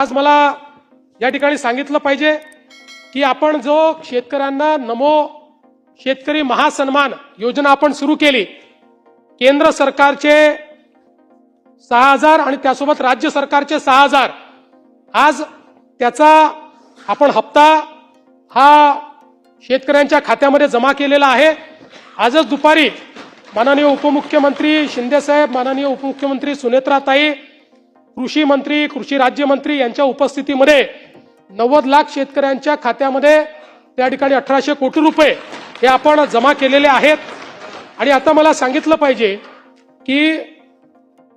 आज मला या ठिकाणी सांगितलं पाहिजे की आपण जो शेतकऱ्यांना नमो शेतकरी महासन्मान योजना आपण सुरू केली, केंद्र सरकारचे 6,000 आणि त्यासोबत राज्य सरकारचे 6,000, आज त्याचा आपण हप्ता हा शेतकऱ्यांच्या खात्यामध्ये जमा केलेला आहे। आजच दुपारी माननीय उपमुख्यमंत्री शिंदे साहेब, माननीय उपमुख्यमंत्री सुनेत्राताई, कृषी मंत्री, कृषी राज्यमंत्री यांच्या उपस्थितीमध्ये 90 लाख शेतकऱ्यांच्या खात्यामध्ये त्या ठिकाणी 1800 कोटी रुपये हे आपण जमा केलेले आहेत। आणि आता मला सांगितलं पाहिजे की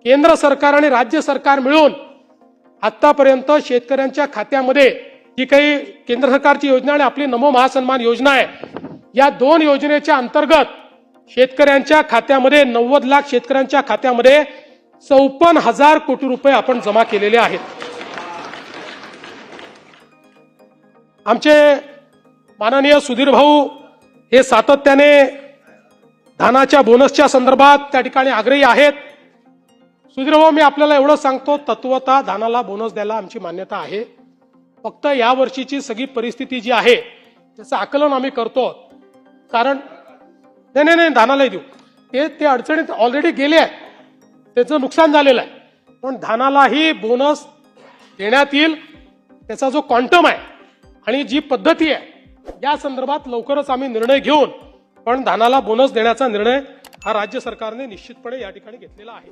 केंद्र सरकार आणि राज्य सरकार मिळून आतापर्यंत शेतकऱ्यांच्या खात्यामध्ये जी काही केंद्र सरकारची योजना आणि आपली नमो महासन्मान योजना आहे, या दोन योजनेच्या अंतर्गत शेतकऱ्यांच्या खात्यामध्ये 90 लाख शेतकऱ्यांच्या खात्यामध्ये 54,000 कोटी रुपये आपण जमा केलेले आहेत। आमचे माननीय सुधीर भाऊ हे सातत्याने धानाच्या बोनसच्या संदर्भात त्या ठिकाणी आग्रही आहेत। सुधीर भाऊ, मी आपल्याला एवढं सांगतो, तत्वतः धानाला बोनस द्यायला आमची मान्यता आहे। फक्त या वर्षीची सगळी परिस्थिती जी आहे त्याचं आकलन आम्ही करतो, कारण नाही धानाला देऊ, ते अडचणीत ऑलरेडी गेले आहे, त्याचं नुकसान झालेलं आहे, पण धानालाही बोनस देण्यात येईल। त्याचा जो क्वांटम आहे आणि जी पद्धती आहे या संदर्भात लवकरच आम्ही निर्णय घेऊन पण धानाला बोनस देण्याचा निर्णय हा राज्य सरकारने निश्चितपणे या ठिकाणी घेतलेला आहे।